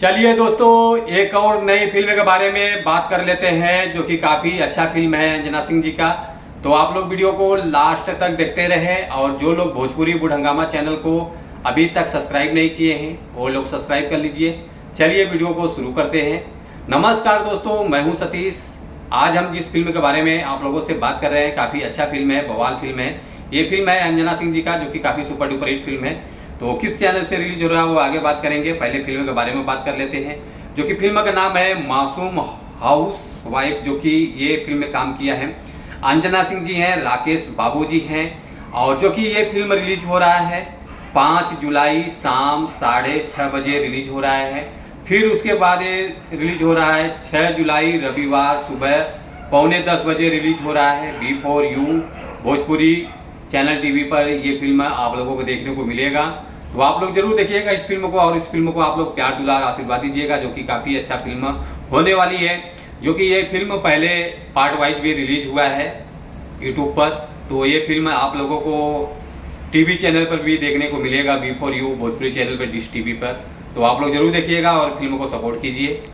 चलिए दोस्तों, एक और नई फिल्म के बारे में बात कर लेते हैं जो कि काफ़ी अच्छा फिल्म है अंजना सिंह जी का। तो आप लोग वीडियो को लास्ट तक देखते रहें और जो लोग भोजपुरी बुढ़ हंगामा चैनल को अभी तक सब्सक्राइब नहीं किए हैं वो लोग सब्सक्राइब कर लीजिए। चलिए वीडियो को शुरू करते हैं। नमस्कार दोस्तों, मैं हूं सतीश। आज हम जिस फिल्म के बारे में आप लोगों से बात कर रहे हैं काफ़ी अच्छा फिल्म है, बवाल फिल्म है। ये फिल्म है अंजना सिंह जी का जो कि काफ़ी सुपर डुपर हिट फिल्म है। तो किस चैनल से रिलीज हो रहा है वो आगे बात करेंगे, पहले फिल्म के बारे में बात कर लेते हैं जो कि फिल्म का नाम है मासूम हाउस वाइफ। जो कि ये फिल्म में काम किया है अंजना सिंह जी हैं, राकेश बाबू जी हैं। और जो कि ये फिल्म रिलीज हो रहा है 5 जुलाई शाम 6:30 बजे रिलीज हो रहा है। फिर उसके बाद ये रिलीज हो रहा है 6 जुलाई रविवार सुबह 9:45 बजे रिलीज हो रहा है B4U भोजपुरी चैनल टीवी पर। ये फिल्म आप लोगों को देखने को मिलेगा, तो आप लोग जरूर देखिएगा इस फिल्म को। और इस फिल्म को आप लोग प्यार दुलार आशीर्वाद दीजिएगा जो कि काफ़ी अच्छा फिल्म होने वाली है। जो कि ये फिल्म पहले पार्ट वाइज भी रिलीज हुआ है यूट्यूब पर, तो ये फिल्म आप लोगों को टीवी चैनल पर भी देखने को मिलेगा B4U भोजपुरी चैनल पर, डिश टीवी पर। तो आप लोग जरूर देखिएगा और फिल्म को सपोर्ट कीजिए।